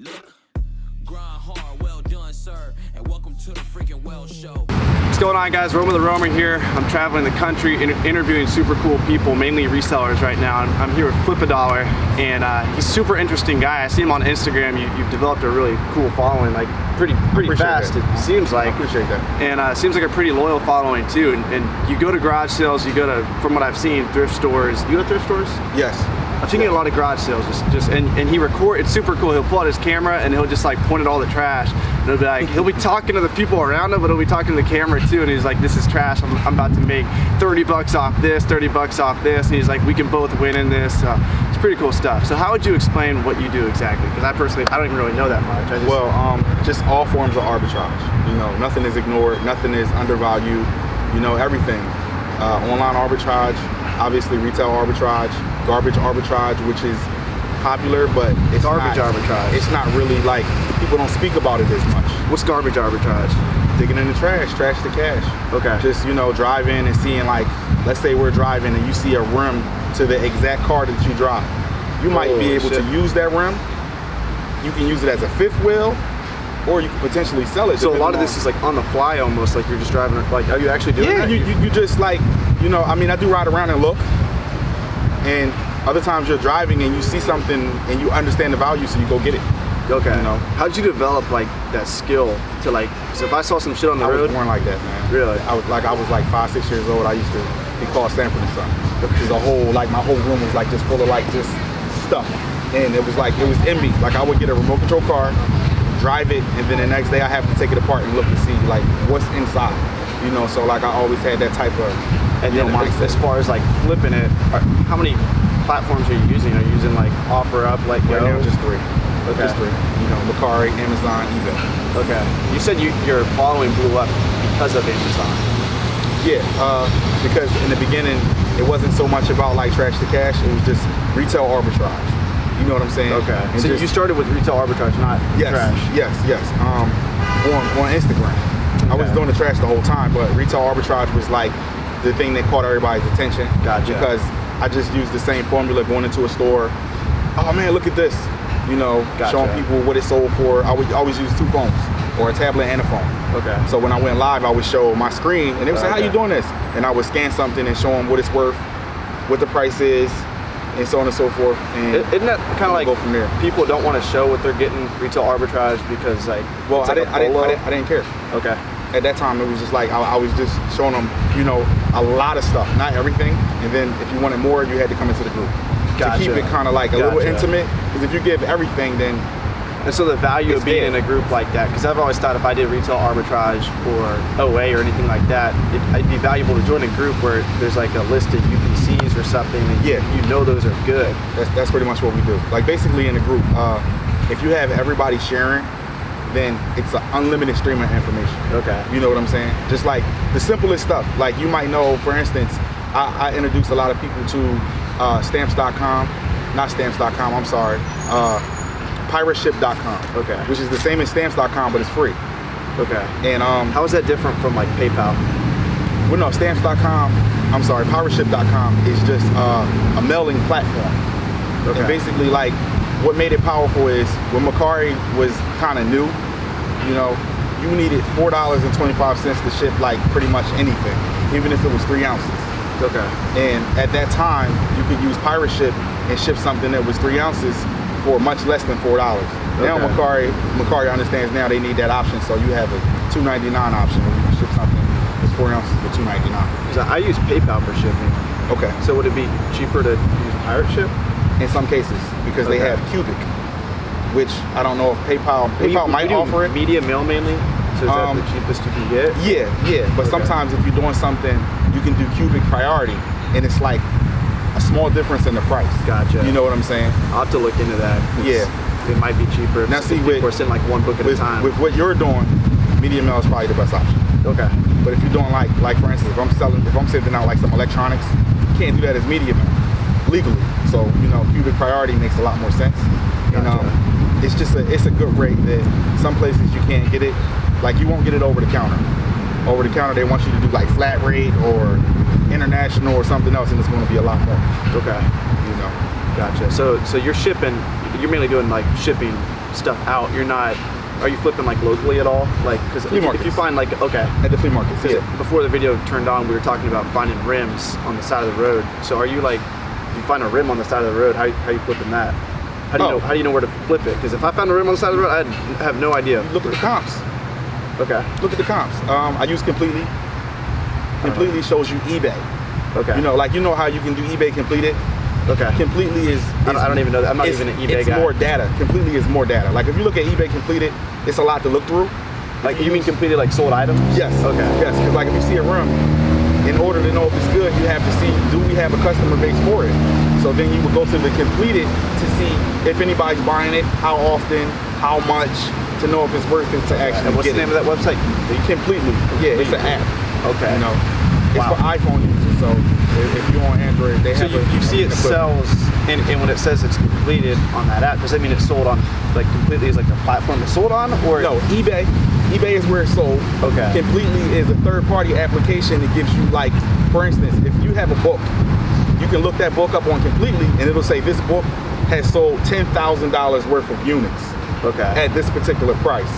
Look, grind hard, well done, sir, and welcome to the freaking Well Show. What's going on, guys? Roma the Roamer here. I'm traveling the country interviewing super cool people, mainly resellers right now. I'm here with Flipadollar, and he's a super interesting guy. I see him on Instagram. You've developed a really cool following, like pretty fast. It seems like. I appreciate that. And seems like a pretty loyal following too. And you go to garage sales. You go to, from what I've seen, thrift stores. You go to thrift stores? Yes. I've seen a lot of garage sales, and he it's super cool. He'll pull out his camera and he'll just like point at all the trash. And it'll be like, he'll be talking to the people around him, but he'll be talking to the camera too. And he's like, this is trash. I'm about to make 30 bucks off this, 30 bucks off this. And he's like, we can both win in this. It's pretty cool stuff. So how would you explain what you do exactly? Because I don't even really know that much. Just all forms of arbitrage. You know, nothing is ignored, nothing is undervalued. You know, everything. Online arbitrage, obviously retail arbitrage, garbage arbitrage, which is popular, but it's garbage arbitrage. It's not really like, people don't speak about it as much. What's garbage arbitrage? Digging in the trash to cash. Okay. Just, you know, driving and seeing, like, let's say we're driving and you see a rim to the exact car that you drive. You might be able to use that rim. You can use it as a fifth wheel, or you can potentially sell it. So a lot of this is like on the fly almost, like you're just driving, like, are you actually doing that? Yeah, you just like, you know, I mean, I do ride around and look, and other times you're driving and you see something and you understand the value, so you go get it. Okay. You know? How'd you develop like that skill to like, so if I saw some shit on the road? I was born like that, man. Really? I was like 5, 6 years old. I used to be called Stanford and Son. Because my whole room was like just full of like just stuff. And it was in me. Like I would get a remote control car, drive it, and then the next day I have to take it apart and look and see like what's inside. You know, so like I always had that type of, mindset. As far as like flipping it, how many platforms are you using? Are you using like OfferUp, Let Go? Right now, just 3. Okay. Just 3. You know, Mercari, Amazon, eBay. Okay. You said your following blew up because of Amazon. Yeah, because in the beginning, it wasn't so much about like trash to cash. It was just retail arbitrage. You know what I'm saying? Okay. And so you started with retail arbitrage, not trash. Yes. On Instagram. I was doing the trash the whole time, but retail arbitrage was like the thing that caught everybody's attention. Gotcha. Because I just used the same formula going into a store. Oh man, look at this. You know, showing people what it sold for. I would always use 2 phones, or a tablet and a phone. Okay. So when I went live, I would show my screen, and they would say, how you doing this? And I would scan something and show them what it's worth, what the price is, and so on and so forth. And isn't that kind of like go from there? People don't want to show what they're getting retail arbitrage because like, well, I didn't care. Okay. At that time, it was just like I was just showing them, you know, a lot of stuff, not everything. And then if you wanted more, you had to come into the group. Gotcha. To keep it kind of like a little intimate, because if you give everything, then. And so the value of being in a group like that, because I've always thought if I did retail arbitrage or OA or anything like that, it'd be valuable to join a group where there's like a list of UPCs or something, and you know those are good. That's pretty much what we do. Like basically in a group, if you have everybody sharing, then it's an unlimited stream of information. Okay. You know what I'm saying? Just like the simplest stuff. Like you might know, for instance, I introduced a lot of people to stamps.com, not stamps.com, I'm sorry, pirateship.com. Okay. Which is the same as stamps.com, but it's free. Okay. And how is that different from like PayPal? Well, no, stamps.com, I'm sorry, pirateship.com is just a mailing platform. Okay. And basically, like, what made it powerful is when Mercari was kind of new, you know, you needed $4.25 to ship like pretty much anything, even if it was 3 ounces. Okay. And at that time, you could use Pirate Ship and ship something that was 3 ounces for much less than $4. Now Mercari understands now they need that option, so you have a $2.99 option where you can ship something that's 4 ounces for $2.99. Because I use PayPal for shipping. Okay. So would it be cheaper to use Pirate Ship? In some cases, because they have Cubic, which I don't know if PayPal might offer it. Media mail mainly? So is that the cheapest you can get? Yeah. But sometimes if you're doing something, you can do Cubic priority, and it's like a small difference in the price. Gotcha. You know what I'm saying? I'll have to look into that. Yeah. It might be cheaper. Now see, we're sending like 1 book at a time. With what you're doing, media mail is probably the best option. Okay. But if you're doing like for instance, if I'm sending out like some electronics, you can't do that as media mail legally. So, you know, Cubic priority makes a lot more sense. Gotcha. And it's a good rate that some places you can't get it. Like you won't get it over the counter. Over the counter, they want you to do like flat rate or international or something else, and it's going to be a lot more. Okay. You know. Gotcha. So you're shipping. You're mainly doing like shipping stuff out, you're not. Are you flipping like locally at all? Like, because if you find like, okay, at the flea markets, yeah. Before the video turned on, we were talking about finding rims on the side of the road. So are you like, if you find a rim on the side of the road, how you flipping that? How do you know where to flip it? Because if I found a rim on the side of the road, I'd have no idea. Look at the comps. Okay. Look at the comps. I use Completely. Completely shows you eBay. Okay. You know how you can do eBay completed. Okay. Completely is I don't even know that. I'm not even an eBay guy. It's more data. Completely is more data. Like if you look at eBay completed, it's a lot to look through. Like you mean completed like sold items? Yes. Okay. Yes, because like if you see a rim, in order to know if it's good, you have to see, do we have a customer base for it? So then you would go to the completed to see if anybody's buying it, how often, how much, to know if it's worth it to actually and what's get the name of that website? Completely. Yeah, it's an app. Okay. You know, it's for iPhone users. So if you're on Android, they have. So you see it sells, and when it says it's completed on that app, does that mean it's sold on like Completely is like the platform it's sold on, or no? eBay. eBay is where it's sold. Okay. Completely is a third-party application that gives you, like, for instance, if you have a book, you can look that book up on Completely, and it'll say this book has sold $10,000 worth of units. Okay. At this particular price.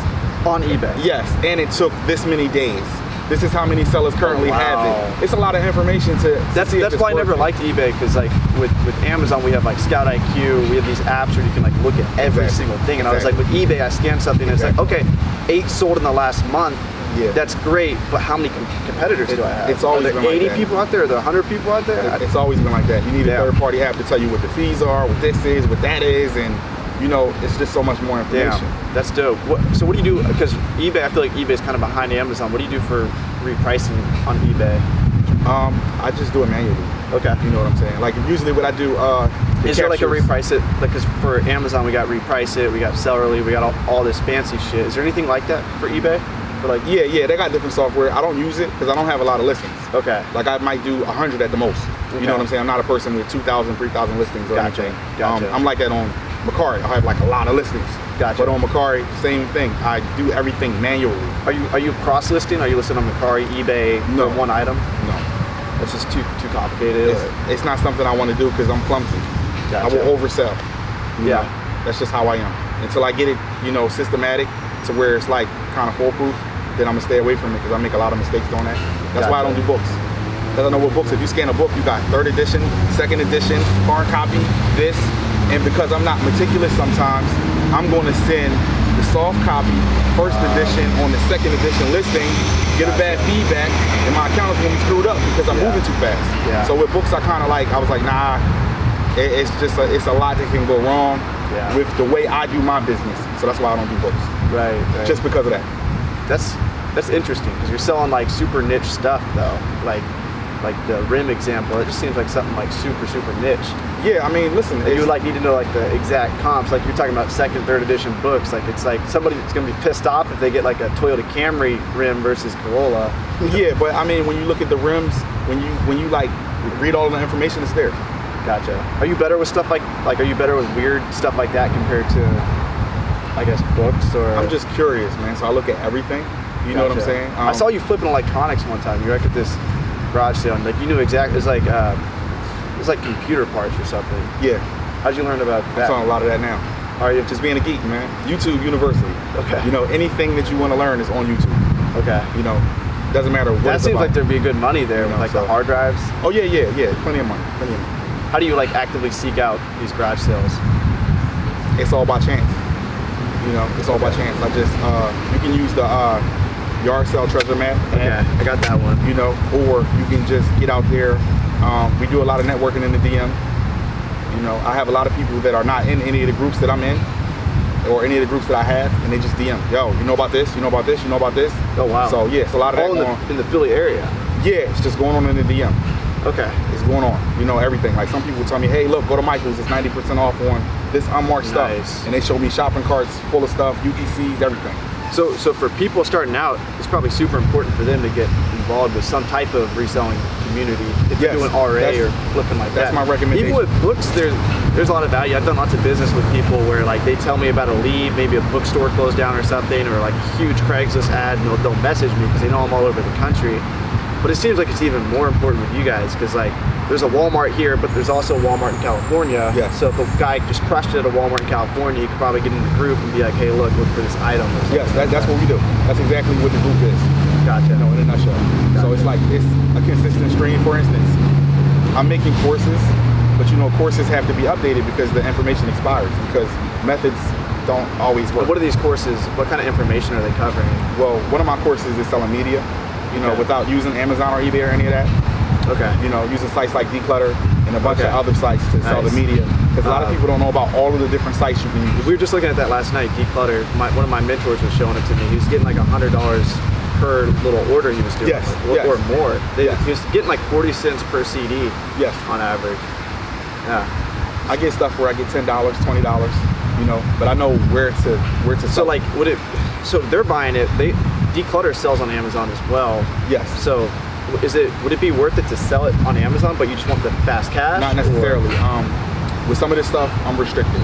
On eBay. Yes, and it took this many days. This is how many sellers currently have it. It's a lot of information to That's why I never liked eBay, because like with Amazon we have like ScoutIQ, we have these apps where you can like look at every single thing, and I was like, with eBay I scan something and it's like, okay, 8 sold in the last month. Yeah. That's great, but how many competitors do I have? It's always been like that. 80 people out there? Are there 100 people out there? It's always been like that. You need a third-party app to tell you what the fees are, what this is, what that is, and you know, it's just so much more information. Damn, that's dope. So what do you do? Because eBay, I feel like eBay is kind of behind Amazon. What do you do for repricing on eBay? I just do it manually. Okay. You know what I'm saying? Like usually what I do, is there like a reprice it? Like, because for Amazon we got reprice it, we got Sellerly, we got all this fancy shit. Is there anything like that for eBay? For like, yeah, they got different software. I don't use it because I don't have a lot of listings. Okay. Like I might do 100 at the most. Okay. You know what I'm saying? I'm not a person with 2,000, 3,000 listings or anything. Gotcha. I'm like that on Macari. I have like a lot of listings. Gotcha. But on Macari, same thing. I do everything manually. Are you cross listing? Are you listing on Macari, eBay for one item? No. That's just too complicated. It's not something I want to do because I'm clumsy. Gotcha. I will oversell. You know? That's just how I am. Until I get it, you know, systematic to where it's like kind of foolproof, then I'm gonna stay away from it because I make a lot of mistakes doing that. That's why I don't do books. Because I know what books, if you scan a book, you got 3rd edition, 2nd edition, hard copy, this. And because I'm not meticulous sometimes, I'm going to send the soft copy, 1st edition on the 2nd edition listing, get a bad feedback, and my account is going to be screwed up because I'm moving too fast. Yeah. So with books, I was like, nah, it's a lot that can go wrong with the way I do my business. So that's why I don't do books. Right. Just because of that. That's interesting because you're selling like super niche stuff though, like the rim example. It just seems like something like super niche. Yeah, I mean, listen, you would like need to know like the exact comps. Like you're talking about 2nd, 3rd edition books. Like it's like somebody's gonna be pissed off if they get like a Toyota Camry rim versus Corolla. Yeah, but I mean, when you look at the rims, when you like read all of the information, it's there. Gotcha. Are you better with stuff like are you better with weird stuff like that compared to, I guess, books? Or I'm just curious, man. So I look at everything. You know what I'm saying? I saw you flipping electronics one time. You were at this garage sale, and like you knew exactly. It was like computer parts or something. Yeah. How'd you learn about that? I'm on a lot of that now. Are you just being a geek, man? YouTube University. Okay. You know, anything that you want to learn is on YouTube. Okay. You know, doesn't matter what. That seems like there'd be good money there with like the hard drives. Oh yeah, plenty of money. How do you like actively seek out these garage sales? It's all by chance. You know, it's all by chance. I just you can use the yard sale treasure map. Okay, I got that one. You know, or you can just get out there. We do a lot of networking in the DM. You know, I have a lot of people that are not in any of the groups that I'm in, or any of the groups that I have, and they just DM, yo, you know about this, you know about this, you know about this. Oh wow. So yeah, it's a lot of that going on. In the Philly area? Yeah, it's just going on in the DM. Okay. It's going on, you know, everything. Like some people tell me, hey, look, go to Michael's, it's 90% off on this unmarked stuff. And they show me shopping carts full of stuff, UPCs, everything. So for people starting out, it's probably super important for them to get involved with some type of reselling community. If you're doing RA or flipping like that. That's my recommendation. Even with books, there's a lot of value. I've done lots of business with people where like they tell me about a lead, maybe a bookstore closed down or something, or like a huge Craigslist ad, and they'll message me because they know I'm all over the country. But it seems like it's even more important with you guys because like there's a Walmart here, but there's also a Walmart in California. Yeah. So if a guy just crushed it at a Walmart in California, you could probably get in the group and be like, hey, look for this item. Yes, that's what we do. That's exactly what the group is. Gotcha. You know, in a nutshell. Gotcha. So it's like, it's a consistent stream. For instance, I'm making courses, but you know, courses have to be updated because the information expires, because methods don't always work. But what are these courses? What kind of information are they covering? Well, one of my courses is selling media, you know, without using Amazon or eBay or any of that. Okay. You know, using sites like Declutter and a bunch of other sites to sell the media. Because a lot of people don't know about all of the different sites you can use. We were just looking at that last night, Declutter. One of my mentors was showing it to me. He was getting like $100 per little order he was doing. Yes, or more. He Yes. was getting like 40 cents per CD. Yes. On average. Yeah. I get stuff where I get $10, $20, you know, but I know where to sell. So like, so they're buying it. Declutter sells on Amazon as well. Yes. So would it be worth it to sell it on Amazon, but you just want the fast cash? Not necessarily. With some of this stuff, I'm restricted.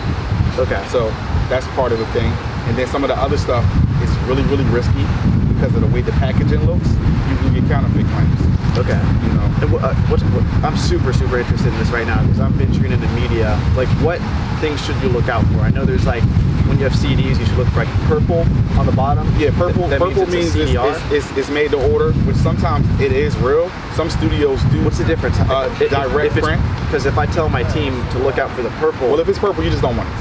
Okay. So that's part of the thing. And then some of the other stuff is really, really risky because of the way the packaging looks. You can get counterfeit claims. Okay. You know. And I'm super interested in this right now because I'm venturing into media. Like, what things should you look out for? I know there's like, when you have CDs, you should look for like purple on the bottom. Yeah, purple means it's made to order, which sometimes it is real. Some studios do. What's the difference? Direct print. Because if I tell my team to look out for the purple. Well, if it's purple, you just don't want it.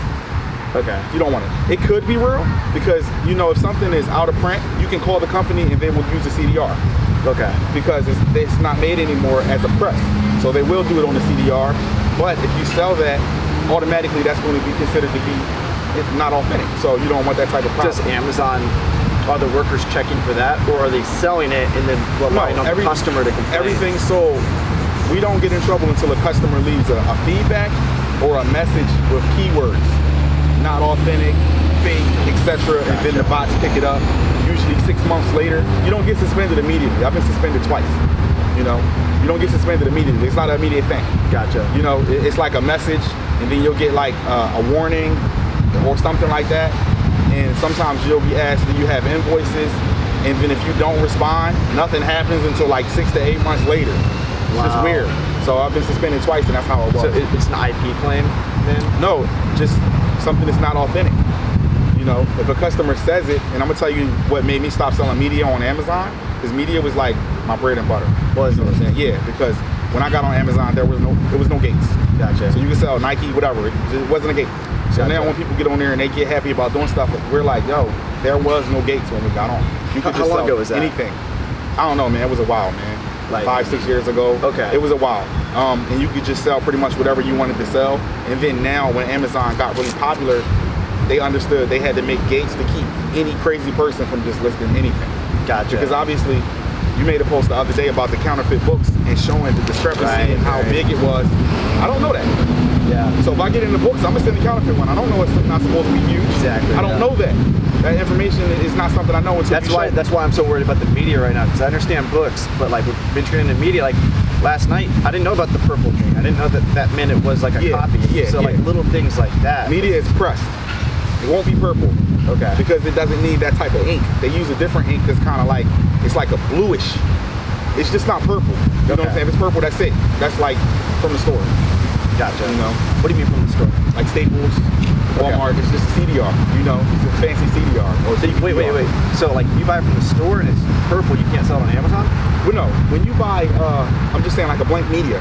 Okay. You don't want it. It could be real because, you know, if something is out of print, you can call the company and they will use a CDR. Okay. Because it's not made anymore as a press. So they will do it on the CDR. But if you sell that, automatically that's going to be considered to be not authentic. So you don't want that type of product. Does Amazon, are the workers checking for that, or are they selling it and then relying on the customer to complain? Everything's sold. We don't get in trouble until a customer leaves a feedback or a message with keywords. Not authentic, fake, etc. And then the bots pick it up. Usually 6 months later, you don't get suspended immediately. I've been suspended twice. You know, you don't get suspended immediately. It's not an immediate thing. Gotcha. You know, it's like a message, and then you'll get like a warning or something like that. And sometimes you'll be asked, do you have invoices? And then if you don't respond, nothing happens until like 6 to 8 months later. It's just weird. So I've been suspended twice, and that's how it was. So it's an IP claim then? No, just something that's not authentic. You know, if a customer says it, and I'm gonna tell you what made me stop selling media on Amazon, because media was like my bread and butter. Was you know what I'm saying? Yeah, because when I got on Amazon, there was no gates. Gotcha. So you can sell Nike, whatever. It wasn't a gate. So now when people get on there and they get happy about doing stuff, we're like, yo, there was no gates when we got on. You could just how long sell ago was that? anything. I don't know, man. It was a while, man. Like 5-6 years ago. Okay. It was a while. And you could just sell pretty much whatever you wanted to sell. And then now when Amazon got really popular, they understood they had to make gates to keep any crazy person from just listing anything. Gotcha. Because obviously, you made a post the other day about the counterfeit books and showing the discrepancy and how big it was. I don't know that. Yeah. So if I get in the books, I'm gonna send the counterfeit one. I don't know it's not supposed to be huge. Exactly. I don't know that. That information is not something I know until that's why I'm so worried about the media right now, because I understand books, but like with venturing into media, like last night, I didn't know about the purple thing. I didn't know that meant it was like a copy. So like little things like that. Media is pressed. It won't be purple. Okay. Because it doesn't need that type of ink. They use a different ink that's kind of like, it's like a bluish. It's just not purple. You know what I'm saying? If it's purple, that's it. That's like from the store. Gotcha. You know? What do you mean from the store? Like Staples, Walmart, it's just a CDR. You know? It's a fancy CDR. Or wait. So like you buy it from the store and it's purple, you can't sell it on Amazon? Well, no. When you buy, I'm just saying like a blank media.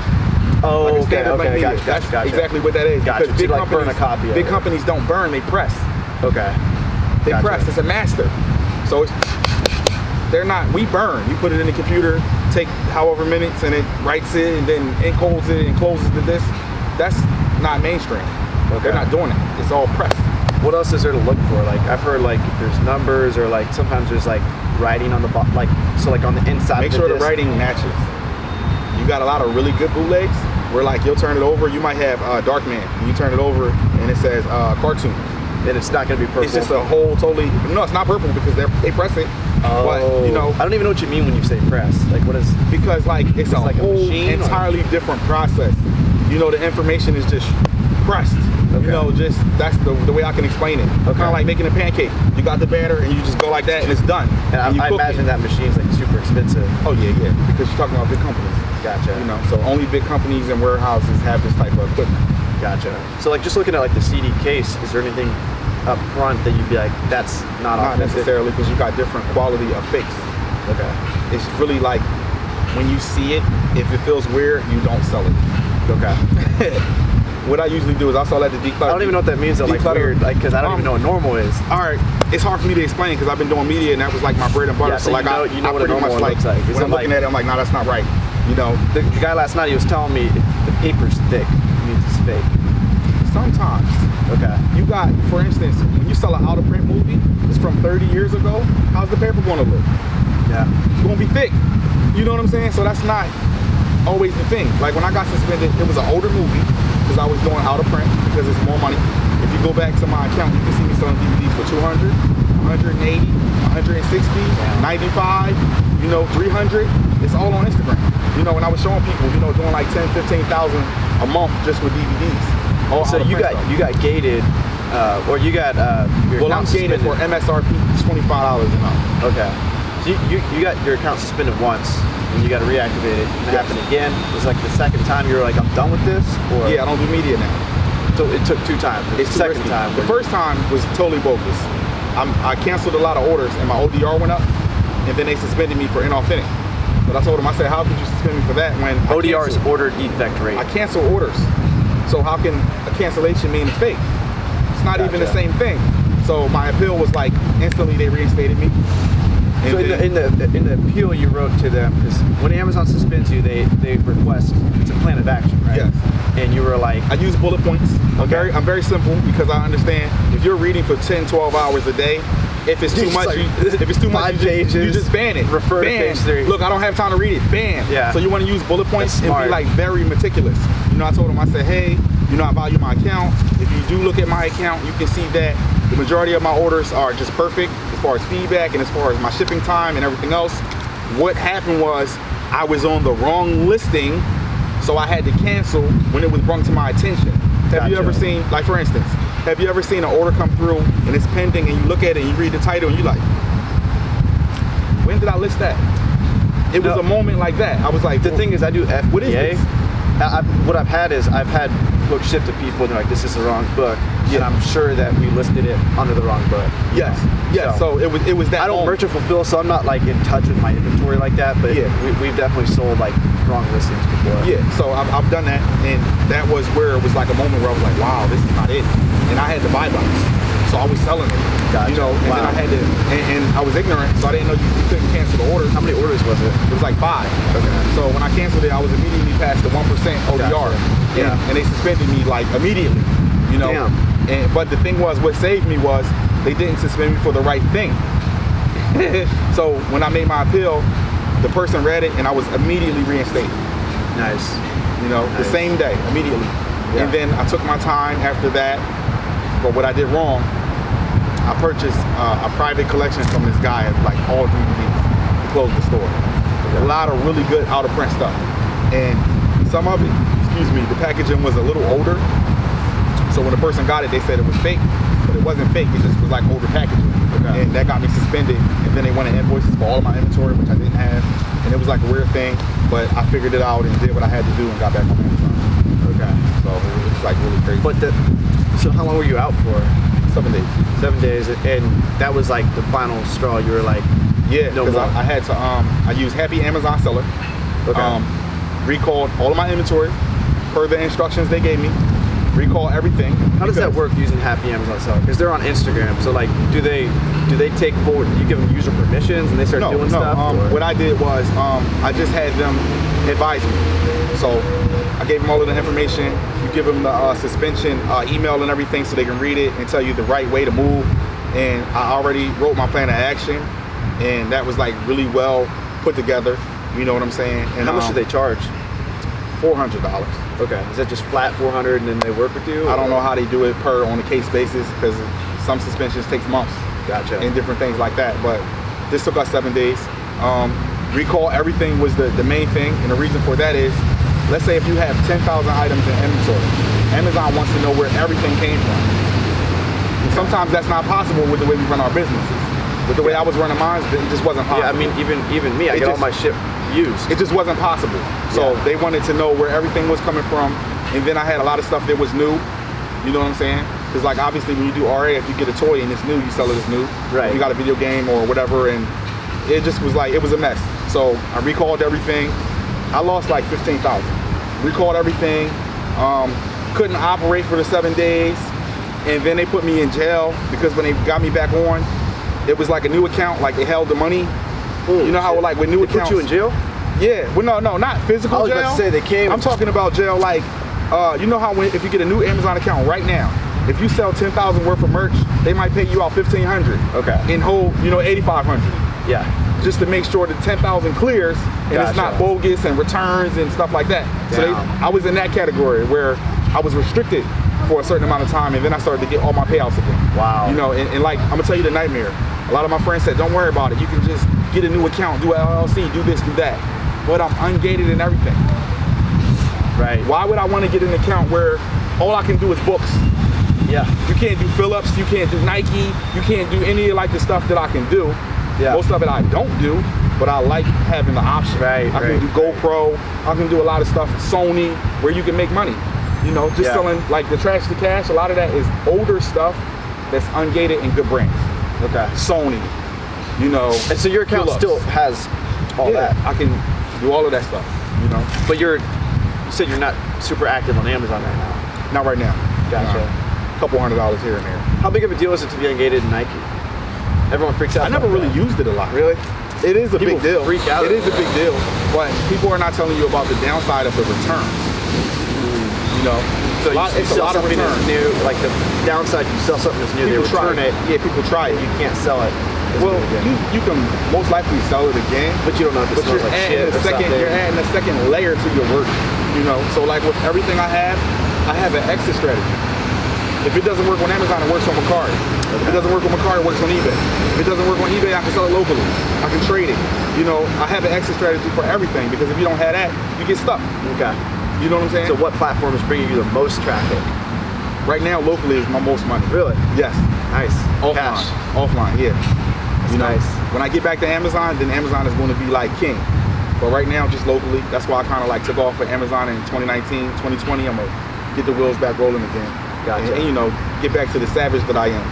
Oh, like okay. Gotcha. That's exactly what that is. Gotcha. Because big companies, burn a copy. Big companies don't burn, they press. Okay. They press. It's a master. So we burn. You put it in the computer, take however minutes, and it writes it, and then encodes it and closes the disk. That's not mainstream. Okay. They're not doing it. It's all press. What else is there to look for? Like I've heard like if there's numbers or like sometimes there's like writing on the bottom, like so like on the inside. Make sure the writing matches. You got a lot of really good bootlegs where like you'll turn it over. You might have Darkman. And you turn it over and it says cartoon. Then it's not going to be purple. It's just a whole no, it's not purple because they press it. Oh. But, you know, I don't even know what you mean when you say press. Like what is? Because like it's a like whole a machine entirely different process. You know, the information is just pressed. You know, just that's the way I can explain it. Okay. Kind of like making a pancake. You got the batter and you just go like that and it's done. And I imagine that machine's like super expensive. Oh yeah, because you're talking about big companies. Gotcha. You know, so only big companies and warehouses have this type of equipment. Gotcha. So like just looking at like the CD case, is there anything up front that you'd be like, that's not necessarily, because you got different quality of fakes. Okay. It's really like when you see it, if it feels weird, you don't sell it. Okay. What I usually do is I sell at the declutter. I don't even know what that means though, like weird, like, because I don't even know what normal is. All right, it's hard for me to explain because I've been doing media and that was like my bread and butter. Yeah, so like I what a normal looks like. When I'm looking at it, I'm like, nah, that's not right. You know, the guy last night, he was telling me if the paper's thick, it means it's fake. Sometimes. Okay. You got, for instance, when you sell an out of print movie, it's from 30 years ago, how's the paper gonna look? Yeah. It's gonna be thick. You know what I'm saying? So that's not always the thing. Like when I got suspended, it was an older movie because I was doing out of print because it's more money. If you go back to my account, you can see me selling DVDs for 200, 180, 160, 95, you know, 300. It's all on Instagram. You know, when I was showing people, you know, doing like 10, 15,000 a month just with DVDs. So you got gated, or you got your well, I'm account gated suspended for MSRP $25 a month. Okay. So you got your account suspended once, and you got to reactivate it. And it happened again. It was like the second time you were like, I'm done with this? Or yeah, I don't do media now. So it took 2 times. It's the second time. The first time was totally bogus. I canceled a lot of orders, and my ODR went up, and then they suspended me for inauthentic. But I told them, I said, how could you suspend me for that when ODR is order defect rate. I cancel orders. So how can a cancellation mean it's fake? It's not even the same thing. So my appeal was like instantly they reinstated me. And so in the appeal you wrote to them, because when Amazon suspends you, they request it's a plan of action, right? Yes. And you were like, I use bullet points. Okay. I'm very simple because I understand if you're reading for 10, 12 hours a day, if it's too much, you just ban it. Refer to page 3. Look, I don't have time to read it. Ban. Yeah. So you want to use bullet points and be like very meticulous. You know, I told them, I said, hey, you know, I value my account. If you do look at my account, you can see that the majority of my orders are just perfect as far as feedback and as far as my shipping time and everything else. What happened was I was on the wrong listing, so I had to cancel when it was brought to my attention. Have you ever seen, like for instance, have you ever seen an order come through and it's pending and you look at it and you read the title and you're like, when did I list that? It was a moment like that. I was like, the thing is, I do FBA. What is this? What I've had is I've had books shipped to people and they're like, this is the wrong book. Yeah. And I'm sure that we listed it under the wrong book. Yes. Yes. So it was that. I don't merchant fulfill, so I'm not like in touch with my inventory like that. But yeah, we've definitely sold like wrong listings before. Yeah. So I've done that, and that was where it was like a moment where I was like, wow, this is not it. And I had the buy box, so I was selling it. Gotcha. You know, and then I had to, and I was ignorant, so I didn't know you couldn't cancel the orders. How many orders was it? It was like 5. Okay. So when I canceled it, I was immediately past the 1% ODR. Gotcha. Yeah. And they suspended me like immediately. You know. Damn. But the thing was, what saved me was they didn't suspend me for the right thing. So when I made my appeal, the person read it and I was immediately reinstated. Nice. You know, the same day, immediately. Yeah. And then I took my time after that. But what I did wrong, I purchased a private collection from this guy at like all DVDs. He closed the store. Okay. A lot of really good out of print stuff. And some of it, the packaging was a little older. So when the person got it, they said it was fake, but it wasn't fake. It just was like older packaging. Okay. And that got me suspended. And then they wanted invoices for all of my inventory, which I didn't have. And it was like a weird thing, but I figured it out and did what I had to do and got back on Amazon. Okay. So it was like really crazy. But so how long were you out for? 7 days. 7 days, and that was like the final straw. You were like, yeah, because I had to. I used Happy Amazon Seller. Okay. Recalled all of my inventory per the instructions they gave me. Recall everything. How does that work using Happy Amazon Seller? Because they're on Instagram, so like, do they take forward? Do you give them user permissions and they start doing stuff? What I did was I just had them advise me. So I gave them all of the information. You give them the suspension email and everything, so they can read it and tell you the right way to move. And I already wrote my plan of action, and that was like really well put together. You know what I'm saying? And how much do they charge? $400. Okay. Is that just flat 400 and then they work with you? I don't know how they do it on a case basis because some suspensions takes months. Gotcha. And different things like that. But this took us 7 days. Recall everything was the main thing, and the reason for that is, let's say if you have 10,000 items in inventory, Amazon wants to know where everything came from. And sometimes that's not possible with the way we run our businesses. With the way I was running mine, it just wasn't possible. Yeah, I mean, even me, I get all my shit used. It just wasn't possible. So they wanted to know where everything was coming from. And then I had a lot of stuff that was new. You know what I'm saying? Because like obviously when you do RA, if you get a toy and it's new, you sell it as new. Right. If you got a video game or whatever, and it just was like, it was a mess. So I recalled everything. I lost like 15,000. Recalled everything. Couldn't operate for the 7 days. And then they put me in jail because when they got me back on, it was like a new account, like they held the money. Ooh, you know how like with new accounts. Put you in jail? Yeah, well no, not physical jail. I was about to say they came. I'm talking about jail like, you know how if you get a new Amazon account right now, if you sell 10,000 worth of merch, they might pay you out 1,500. Okay. In whole, 8,500. Yeah. Just to make sure the 10,000 clears and it's not bogus and returns and stuff like that. Damn. So I was in that category where I was restricted for a certain amount of time, and then I started to get all my payouts again. Wow. And like, I'm gonna tell you the nightmare. A lot of my friends said, don't worry about it. You can just get a new account, do an LLC, do this, do that. But I'm ungated and everything. Right. Why would I want to get an account where all I can do is books? Yeah. You can't do Phillips, you can't do Nike, you can't do any of like the stuff that I can do. Yeah. Most of it I don't do, but I like having the option. Right. I can do GoPro, I can do a lot of stuff, Sony, where you can make money. Just selling like the trash to cash, a lot of that is older stuff that's ungated and good brands. Okay. Sony, And so your account Phillips. still has all that. I can do all of that stuff, But you said you're not super active on Amazon right now. Not right now. Gotcha. A couple $100 here and there. How big of a deal is it to be ungated in Nike? Everyone freaks out. I never really used it a lot. Really? It is a People big deal. freak out. It is a big deal, but people are not telling you about the downside of the returns. So it's a sell lot of something returns. that's new, like the downside, you sell something that's new, People they try return it. Yeah, people try it. You can't sell it. Well, you can most likely sell it again, But you don't know if it but smells you're like adding shit or something. you're adding a second layer to your work. So like with everything I have an exit strategy. If it doesn't work on Amazon, it works on Mercari. If it doesn't work on Mercari, it works on eBay. If it doesn't work on eBay, I can sell it locally. I can trade it. I have an exit strategy for everything, because if you don't have that, you get stuck. Okay. You know what I'm saying? So what platform is bringing you the most traffic? Right now, locally is my most money. Really? Yes. Nice. Offline. Cash. Offline, yeah. That's nice. When I get back to Amazon, then Amazon is going to be like king. But right now, just locally, that's why I kind of like took off for Amazon in 2019, 2020. I'm going to get the wheels back rolling again. Gotcha. And get back to the savage that I am.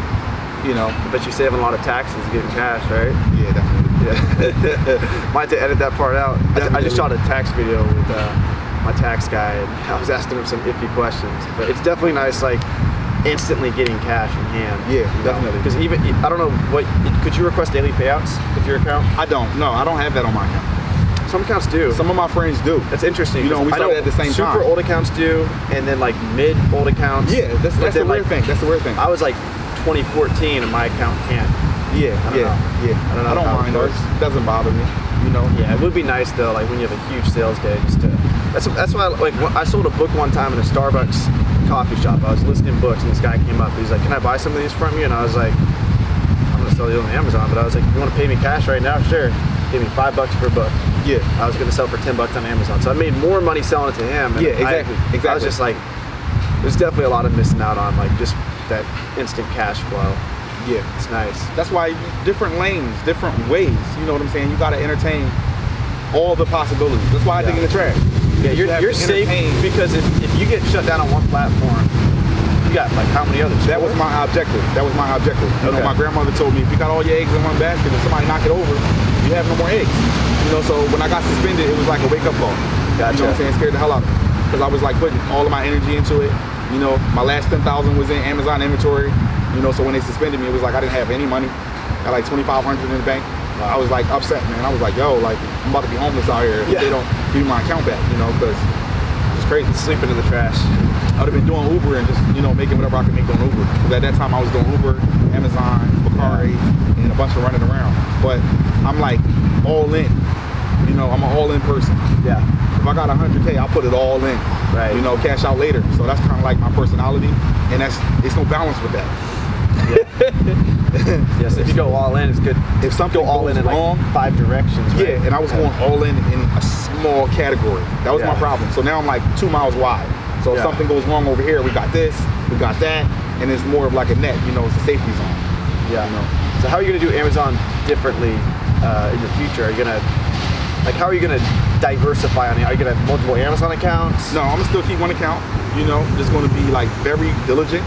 I bet you're saving a lot of taxes getting cash, right? Yeah, definitely. Yeah. Might have to edit that part out. I just shot a tax video with my tax guy, and I was asking him some iffy questions. But it's definitely nice, like, instantly getting cash in hand. Yeah, definitely. Because even, I don't know, could you request daily payouts with your account? I don't. No, I don't have that on my account. Some accounts do. Some of my friends do. That's interesting. We started at the same time. Super old accounts do, and then like mid-old accounts. Yeah, that's the weird thing. That's the weird thing. I was like 2014 and my account can't. Yeah. I don't mind those. It doesn't bother me. Yeah, it would be nice though, like when you have a huge sales day, just to. That's why, like, I sold a book one time in a Starbucks coffee shop. I was listing books, and this guy came up. He's like, "Can I buy some of these from you?" And I was like, "I'm gonna sell you on Amazon," but I was like, "You want to pay me cash right now? Sure." Give me $5 for a book. Yeah. I was gonna sell for $10 on Amazon, so I made more money selling it to him. And exactly. I was just like, there's definitely a lot of missing out on, like, just that instant cash flow. Yeah, it's nice. That's why different lanes, different ways. You know what I'm saying? You gotta entertain all the possibilities. That's why I think in the trash. Yeah, you're safe, because if you get shut down on one platform, you got like how many others? That was my objective. My grandmother told me, if you got all your eggs in one basket and somebody knock it over, you have no more eggs. So when I got suspended, it was like a wake up call. Gotcha. You know what I'm saying? It scared the hell out of me, because I was like putting all of my energy into it. My last 10,000 was in Amazon inventory. So when they suspended me, it was like I didn't have any money. Got like 2,500 in the bank. I was like upset, man. I was like, yo, like I'm about to be homeless out here if they don't give me my account back, because it's crazy. Sleeping in the trash. I would have been doing Uber and just, making whatever I could make doing Uber. Because at that time I was doing Uber, Amazon, Mercari, and a bunch of running around. But I'm like all in. I'm an all in person. Yeah. If I got 100K, I'll put it all in. Right. Cash out later. So that's kind of like my personality, and it's no balance with that. Yeah. Yes, if you go all in, it's good. If something go all goes in wrong, like 5 directions. Right? Yeah, and I was going all in a small category. That was my problem. So now I'm like 2 miles wide. So if something goes wrong over here, we got this, we got that, and it's more of like a net, you know, it's a safety zone. Yeah. You know? So how are you gonna do Amazon differently in the future? Are you gonna, like, how are you gonna diversify on it? Are you gonna have multiple Amazon accounts? No, I'm gonna still keep one account, you know, just gonna be like very diligent,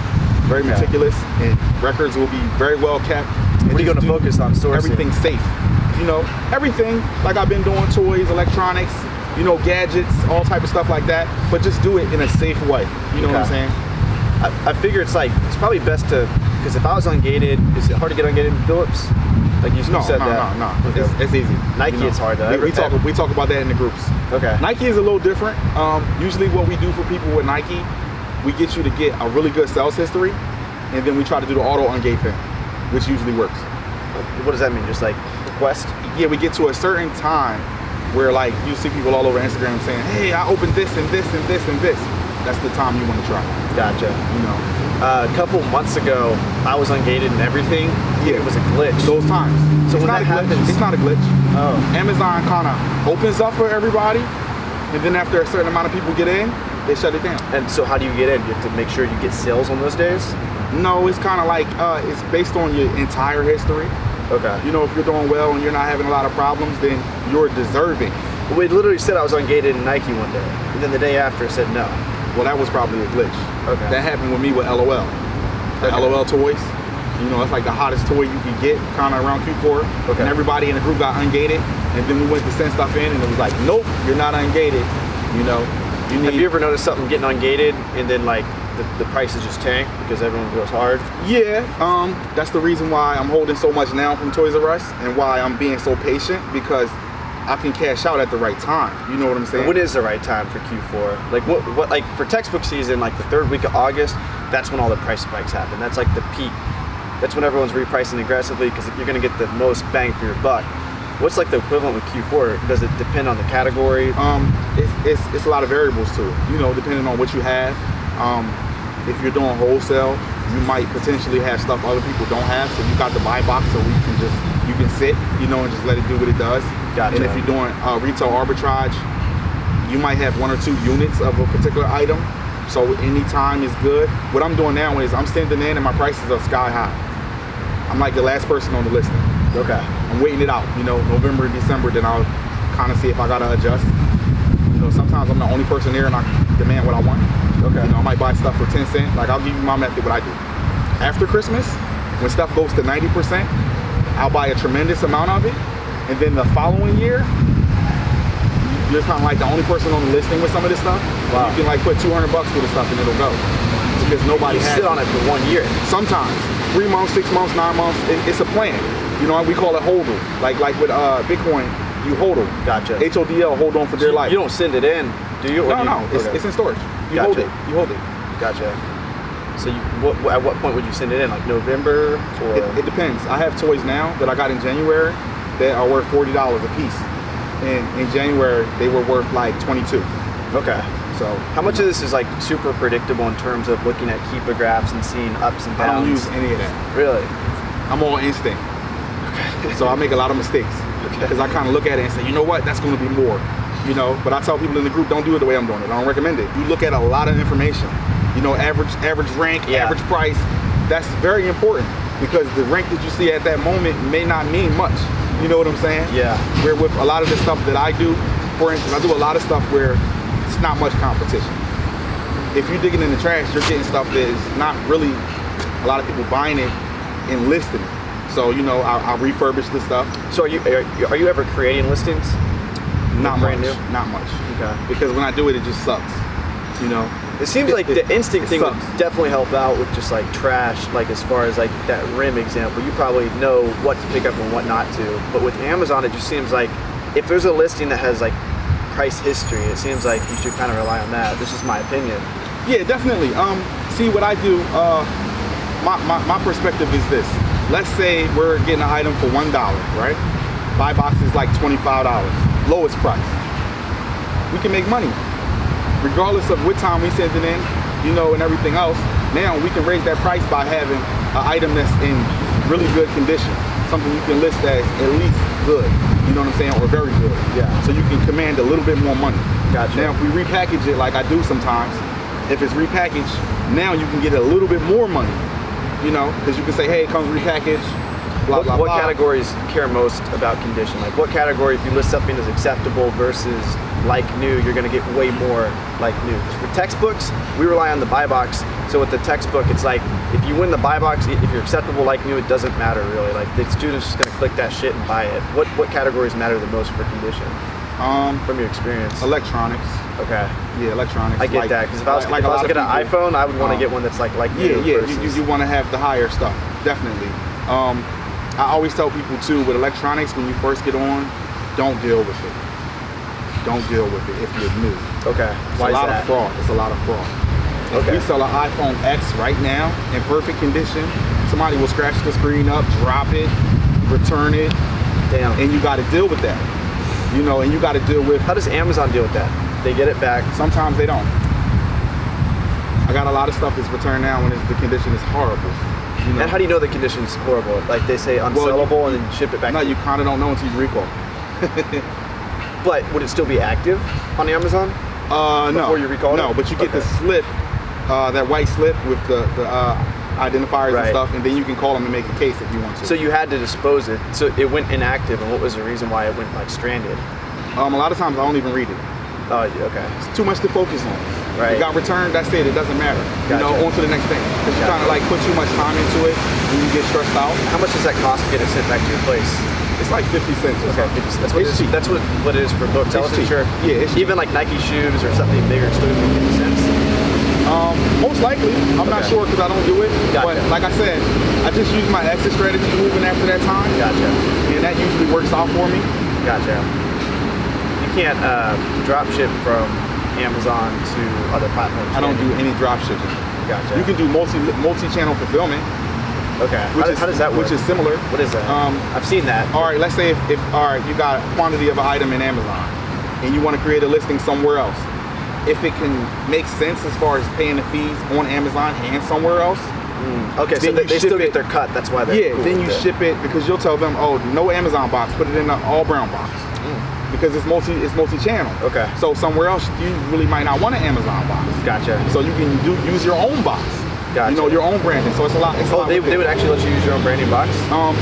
very meticulous, and records will be very well kept. What are you gonna focus on sourcing? Everything safe. You know, everything like I've been doing, toys, electronics, you know, gadgets, all type of stuff like that, but just do it in a safe way. You know what I'm saying? I figure it's probably best to, because if I was ungated, is it hard to get ungated in Philips? Like you said that. No. Okay. It's easy. Nike, you know? it's hard though. We talk about that in the groups. Okay. Nike is a little different. Usually what we do for people with Nike, we get you to get a really good sales history, and then we try to do the auto ungate thing, which usually works. What does that mean? Just like request? Yeah, we get to a certain time where like you see people all over Instagram saying, hey, I opened this and this and this and this. That's the time you want to try. Gotcha. You know. A couple months ago, I was ungated and everything. Yeah. It was a glitch. Those times. So it's when not that a glitch. happens, It's not a glitch. Oh. Amazon kind of opens up for everybody, and then after a certain amount of people get in, they shut it down. And so how do you get in? You have to make sure you get sales on those days? No, it's kind of like, it's based on your entire history. Okay. You know, if you're doing well and you're not having a lot of problems, then you're deserving. Well, it literally said I was ungated in Nike one day, and then the day after it said no. Well, that was probably a glitch. Okay. That happened with me with LOL. The LOL toys. You know, it's like the hottest toy you could get kind of around Q4. Okay. And everybody in the group got ungated. And then we went to send stuff in and it was like, nope, you're not ungated. You know, you need. Have you ever noticed something getting ungated and then like the prices just tank because everyone goes hard? Yeah, that's the reason why I'm holding so much now from Toys R Us and why I'm being so patient, because I can cash out at the right time. You know what I'm saying? What is the right time for Q4? Like what like for textbook season, like the third week of August, that's when all the price spikes happen. That's like the peak. That's when everyone's repricing aggressively because you're gonna get the most bang for your buck. What's like the equivalent with Q4? Does it depend on the category? It's a lot of variables to it. You know, depending on what you have. If you're doing wholesale, you might potentially have stuff other people don't have. So you got the buy box, so you can sit, you know, and just let it do what it does. Gotcha. And if you're doing retail arbitrage, you might have 1 or 2 units of a particular item. So any time is good. What I'm doing now is I'm sending in and my prices are sky high. I'm like the last person on the listing. Okay. I'm waiting it out, you know, November, December, then I'll kind of see if I gotta adjust. You know, sometimes I'm the only person there and I demand what I want. Okay. You know, I might buy stuff for 10 cents. Like, I'll give you my method, what I do. After Christmas, when stuff goes to 90%, I'll buy a tremendous amount of it. And then the following year, you're kind of like the only person on the listing with some of this stuff. Wow. You can like put $200 for the stuff and it'll go. Because nobody has sit on it for 1 year. Sometimes. 3 months, 6 months, 9 months, it's a plan. You know, we call it HODL. Like with Bitcoin, you HODL. Gotcha. HODL, hold on for dear life. You don't send it in, do you? No, it's in storage. You hold it. You hold it. Gotcha. So at what point would you send it in? Like November or? It depends. I have toys now that I got in January that are worth $40 a piece. And in January, they were worth like 22. Okay. So how much of this is like super predictable in terms of looking at keeper graphs and seeing ups and downs? I don't use any of that. Really? I'm all instinct. Okay. So I make a lot of mistakes. Okay. Because I kind of look at it and say, you know what, that's going to be more. You know, but I tell people in the group, don't do it the way I'm doing it. I don't recommend it. You look at a lot of information. You know, average rank, average price. That's very important because the rank that you see at that moment may not mean much. You know what I'm saying? Yeah. Where with a lot of the stuff that I do, for instance, I do a lot of stuff where it's not much competition. If you're digging in the trash, you're getting stuff that is not really a lot of people buying it and listing it. So, you know, I refurbish the stuff. So are you ever creating listings? Not brand much. new? Not much. Okay. Because when I do it, it just sucks. You know. It seems like the instinct thing would sucks. definitely help out with just like trash, like as far as like that rim example. You probably know what to pick up and what not to. But with Amazon, it just seems like if there's a listing that has like price history, it seems like you should kind of rely on that. This is my opinion. Yeah, definitely. See what I do. My perspective is this. Let's say we're getting an item for $1, right? Buy box is like $25, lowest price. We can make money. Regardless of what time we send it in, you know, and everything else. Now we can raise that price by having an item that's in really good condition. Something you can list as at least good, you know what I'm saying, or very good. Yeah. So you can command a little bit more money. Gotcha. Now if we repackage it like I do sometimes, If it's repackaged, now you can get a little bit more money, you know, because you can say, hey, it comes repackaged, blah, blah, What blah. categories care most about condition? Like what category, if you list something as acceptable versus like new, you're gonna get way more like new. For textbooks, we rely on the buy box. So with the textbook, it's like, if you win the buy box, if you're acceptable like new, it doesn't matter really. Like the student's just gonna click that shit and buy it. What categories matter the most for condition? From your experience? Electronics. Okay. Yeah, electronics. I get that, because if I was to get an iPhone, I would want to get one that's like new. Yeah, you want to have the higher stuff, definitely. I always tell people too, with electronics, when you first get on, don't deal with it. Don't deal with it if you're new. Okay. Why is that? It's a lot of fraud. If we sell an iPhone X right now in perfect condition, somebody will scratch the screen up, drop it, return it, and you got to deal with that. You know, and you got to deal with. How does Amazon deal with that? They get it back. Sometimes they don't. I got a lot of stuff that's returned now when the condition is horrible. You know? And how do you know the condition is horrible? Like they say unsellable and then ship it back. No, you kind of don't know until you recall. But would it still be active on Amazon? No. Before you recall it? No, but you get the slip, that white slip with the identifiers and stuff, and then you can call them and make a case if you want to. So you had to dispose it. So it went inactive, and what was the reason why it went like stranded? A lot of times I don't even read it. Oh, okay. It's too much to focus on. Right. It got returned, that's it. It doesn't matter. Gotcha. You know, on to the next thing. Because you kind of like put too much time into it, and you get stressed out. How much does that cost to get it sent back to your place? It's like 50 cents or something. That's what it's cheap. That's what it is for books. I wasn't sure. Yeah, it's even like Nike shoes or something bigger, it's still 50 cents. Most likely. I'm not sure because I don't do it. Gotcha. But like I said, I just use my exit strategy moving after that time. Gotcha. And that usually works out for me. Gotcha. You can't drop ship from Amazon to other platforms. I don't do any drop shipping. Gotcha. You can do multi-channel fulfillment. Okay. How does that work? Which is similar. What is that? I've seen that. All right, let's say if you got a quantity of an item in Amazon and you want to create a listing somewhere else. If it can make sense as far as paying the fees on Amazon and somewhere else. Okay, so they still get their cut. That's why they're cool then you ship it because you'll tell them, oh, no Amazon box, put it in an all brown box. Because it's multi-channel. Okay. So somewhere else you really might not want an Amazon box. Gotcha. So you can use your own box. Gotcha. You know, your own branding. So it's a lot. They would actually let you use your own branding box?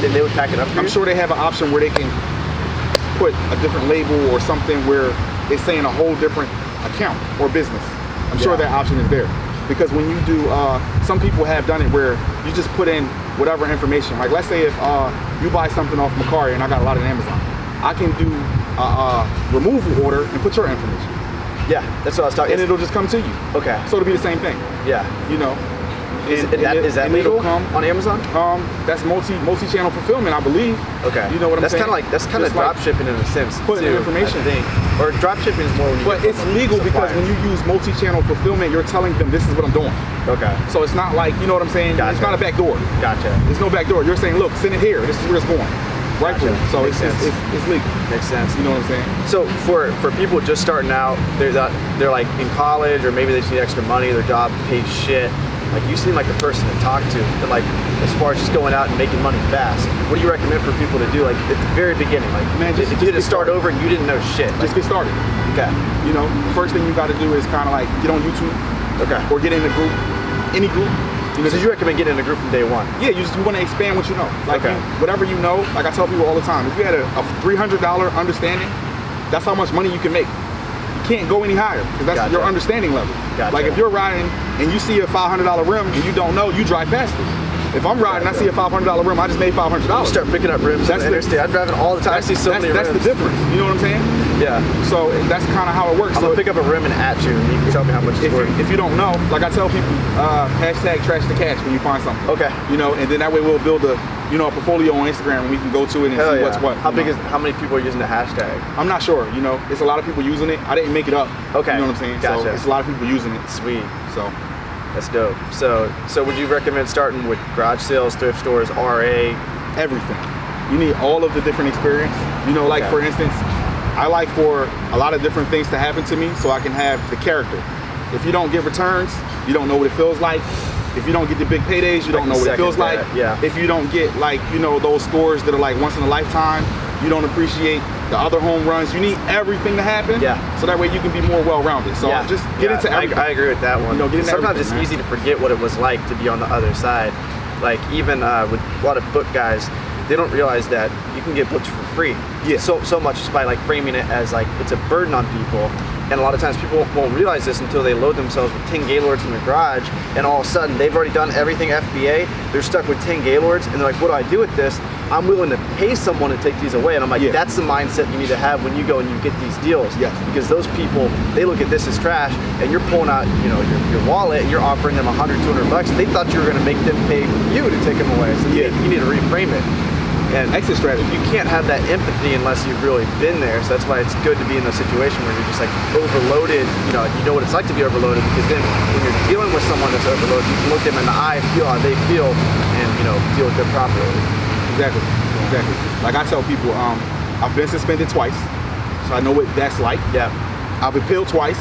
They would pack it up for you? I'm sure they have an option where they can put a different label or something where it's saying a whole different account or business. I'm sure that option is there. Because when you do, some people have done it where you just put in whatever information. Like let's say if you buy something off Macari, and I got a lot of Amazon, I can do a removal order and put your information. Yeah, that's what I was talking about. And it'll just come to you. Okay. So it'll be the same thing. Yeah. You know. Is that legal on Amazon? That's multi-channel fulfillment, I believe. Okay. You know what I'm saying? That's kind of drop shipping in a sense. Putting information. I think. Or drop shipping is more when you But it's legal because when you use multi-channel fulfillment, you're telling them this is what I'm doing. Okay. So it's not like, you know what I'm saying? Gotcha. It's not a back door. Gotcha. There's no back door. You're saying, look, send it here. This is where it's going. Right. Gotcha. So Makes sense. It's legal. Makes sense. You know what I'm saying? So for people just starting out, they're like in college or maybe they just need extra money, their job pays shit. Like you seem like the person to talk to, but like as far as just going out and making money fast. What do you recommend for people to do? Like at the very beginning, like man, if you had to start over and you didn't know shit, just get started. Okay. You know, first thing you got to do is kind of like get on YouTube. Okay. Or get in a group, any group. You know, so you recommend getting in a group from day one? Yeah, you want to expand what you know. Like whatever you know. Like I tell people all the time, if you had a $300 understanding, that's how much money you can make. Can't go any higher because that's your understanding level. Like if you're riding and you see a $500 rim and you don't know, you drive past it. If I'm riding, I see a $500 rim, I just made $500. You start picking up rims. That's the I'm driving all the time. I see so many rims. That's the difference. You know what I'm saying? Yeah. So that's kind of how it works. I'm gonna pick up a rim and at you, and you can tell me how much it's worth. If you don't know, like I tell people, hashtag trash the cash when you find something. Okay. You know, and then that way we'll build a portfolio on Instagram and we can go to it and see what's what. How many people are using the hashtag? I'm not sure. You know, it's a lot of people using it. I didn't make it up. Okay. You know what I'm saying? Gotcha. So it's a lot of people using it. Sweet. So that's dope. So would you recommend starting with garage sales, thrift stores, RA? Everything. You need all of the different experience. You know, like for instance, I like for a lot of different things to happen to me so I can have the character. If you don't get returns, you don't know what it feels like. If you don't get the big paydays, you don't know what it feels like. Yeah. If you don't get like, you know, those scores that are like once in a lifetime, you don't appreciate the other home runs. You need everything to happen. Yeah. So that way you can be more well-rounded. So just get into everything. I agree with that one. You know, get into sometimes it's everything, easy to forget what it was like to be on the other side. Like even with a lot of book guys, they don't realize that you can get books for free. Yeah. So much just by like framing it as like it's a burden on people. And a lot of times people won't realize this until they load themselves with 10 Gaylords in their garage, and all of a sudden they've already done everything FBA, they're stuck with 10 Gaylords, and they're like, what do I do with this? I'm willing to pay someone to take these away. And I'm like, that's the mindset you need to have when you go and you get these deals. Yes. Because those people, they look at this as trash, and you're pulling out, you know, your wallet, and you're offering them 100, 200 bucks. They thought you were gonna make them pay you to take them away. So you need to reframe it. And exit strategy. You can't have that empathy unless you've really been there. So that's why it's good to be in a situation where you're just like overloaded. You know what it's like to be overloaded, because then when you're dealing with someone that's overloaded, you can look them in the eye, feel how they feel, and deal with them properly. Exactly. Like I tell people, I've been suspended twice, so I know what that's like. Yeah. I've appealed twice.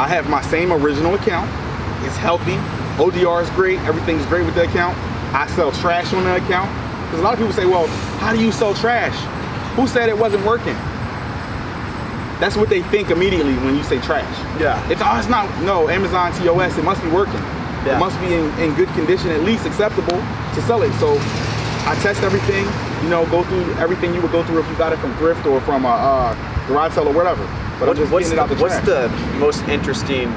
I have my same original account. It's healthy. ODR is great. Everything's great with the account. I sell trash on the account. Because a lot of people say, well, how do you sell trash? Who said it wasn't working? That's what they think immediately when you say trash. Yeah. It's not, no, Amazon TOS, it must be working. Yeah. It must be in good condition, at least acceptable to sell it. So I test everything, go through everything you would go through if you got it from thrift or from a garage sale or whatever. But I'm just getting it out the trash. What's the most interesting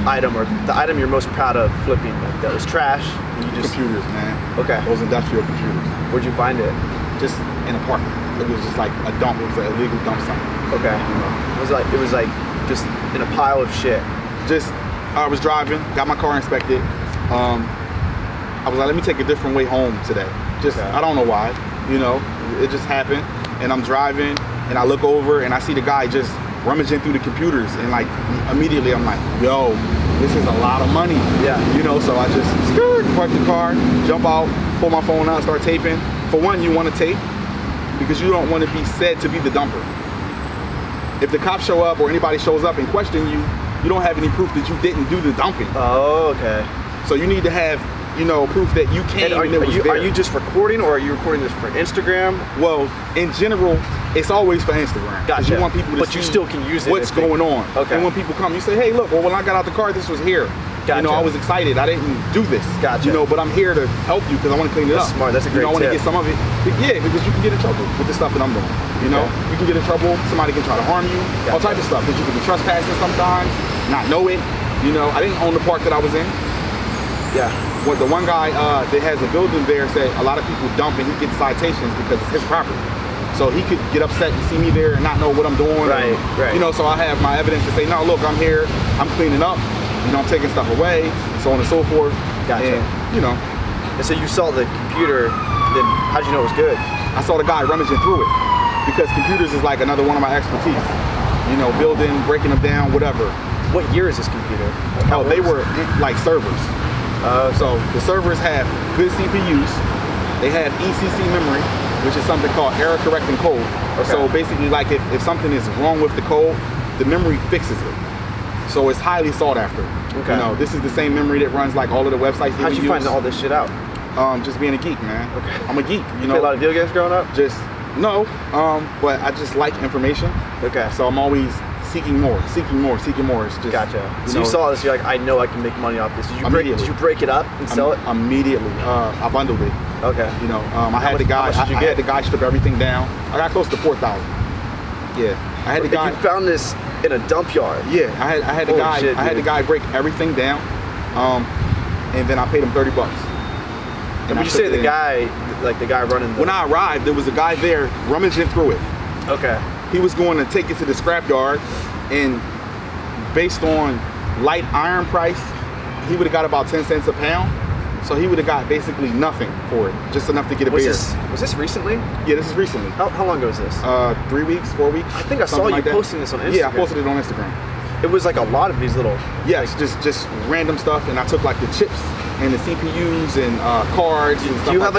item, or the item you're most proud of flipping that was trash? Computers, man. Okay. Those industrial computers. Where'd you find it? Just in a park. It was just like a dump. It was an illegal dump site. Okay. It was like just in a pile of shit. I was driving, got my car inspected. I was like, let me take a different way home today. I don't know why. It just happened. And I'm driving, and I look over, and I see the guy just rummaging through the computers, and like immediately I'm like, yo, this is a lot of money. Yeah. So I just park the car, jump out, pull my phone out, start taping. For one, you want to tape because you don't want to be said to be the dumper. If the cops show up or anybody shows up and question you, you don't have any proof that you didn't do the dumping. Oh, okay. So you need to have, proof that you came and it was there. Are you just recording, or are you recording this for Instagram? Well, in general, it's always for Instagram. Gotcha. You want people to see you still can use it. What's going on. Okay. And when people come, you say, hey, look, well, when I got out the car, this was here. Gotcha. I was excited. I didn't do this. Gotcha. But I'm here to help you because I want to clean it up. That's smart. That's a great I want to tip. get some of it. Yeah, because you can get in trouble with the stuff that I'm doing. You can get in trouble. Somebody can try to harm you. Gotcha. All types of stuff. Because you can be trespassing sometimes, not know it. I didn't own the park that I was in. Yeah. The one guy that has a building there said a lot of people dump and he gets citations because it's his property. So he could get upset and see me there and not know what I'm doing. Right. So I have my evidence to say, no, look, I'm here, I'm cleaning up, I'm taking stuff away, so on and so forth. Gotcha. And, And so you saw the computer, then how'd you know it was good? I saw the guy rummaging through it because computers is like another one of my expertise. Building, breaking them down, whatever. What year is this computer? Oh, they were like servers. So the servers have good CPUs. They have ECC memory, which is something called error correcting code. Okay. So basically, like if something is wrong with the code, the memory fixes it. So it's highly sought after. Okay. This is the same memory that runs like all of the websites that How'd we you use. find all this shit out? Just being a geek, man. Okay. I'm a geek. You play a lot of video games growing up? But I just like information. Okay. So I'm always seeking more. It's just Gotcha. So you saw this, you're like, I know I can make money off this. Did you break it up and sell it? Immediately. I bundled it. Okay. I had the guy strip everything down. I got close to 4,000. Yeah. I had the guy. You found this in a dump yard. Yeah. I had the guy. Shit, I had the guy break everything down. And then I paid him $30. And would you say the guy running? When I arrived, there was a guy there rummaging through it. Okay. He was going to take it to the scrap yard, and based on light iron price, he would have got about 10 cents a pound. So he would have got basically nothing for it, just enough to get a beer. Was this recently? Yeah, this is recently. How long ago was this? 3 weeks, 4 weeks. I think I saw you posting this on Instagram. Yeah, I posted it on Instagram. It was like a lot of these little. Yes, just random stuff, and I took like the chips and the CPUs and cards and stuff. Do you have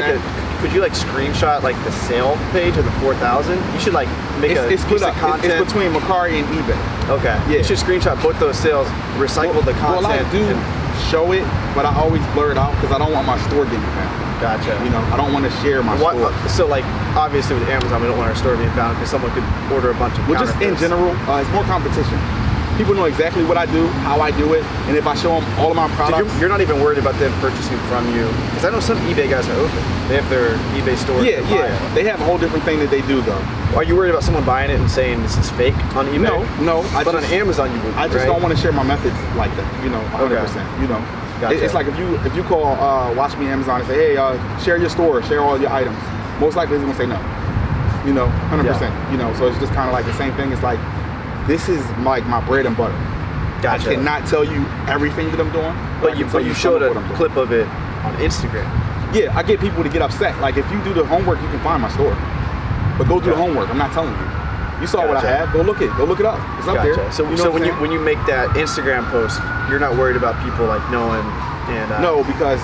could you screenshot the sale page of the 4,000? You should make a piece of content. It's between Mercari and eBay. Okay. Yeah. You should screenshot both those sales, recycle the content. Well, I do show it, but I always blur it out because I don't want my store getting found. Gotcha. You know, I don't want to share my store. So like, obviously with Amazon, we don't want our store being found because someone could order a bunch of Well, just in general, it's more competition. People know exactly what I do, how I do it, and if I show them all of my products. So you're not even worried about them purchasing from you? Because I know some eBay guys are open. They have their eBay store. Yeah. They have a whole different thing that they do though. Are you worried about someone buying it and saying this is fake on eBay? No. But on Amazon you would. I just don't want to share my methods like that. 100%. You know. Gotcha. It's like if you call Watch Me Amazon and say, hey, share your store, share all your items. Most likely they're gonna say no. 100%. Yeah. So it's just kind of like the same thing. It's like, this is like my bread and butter. Gotcha. I cannot tell you everything that I'm doing. But you showed a clip of it on Instagram. Yeah, I get people to get upset. Like, if you do the homework, you can find my store. But go do the homework. I'm not telling you. You saw what I had. Go look it. Go look it up. It's up there. So when you make that Instagram post, you're not worried about people like knowing and no, because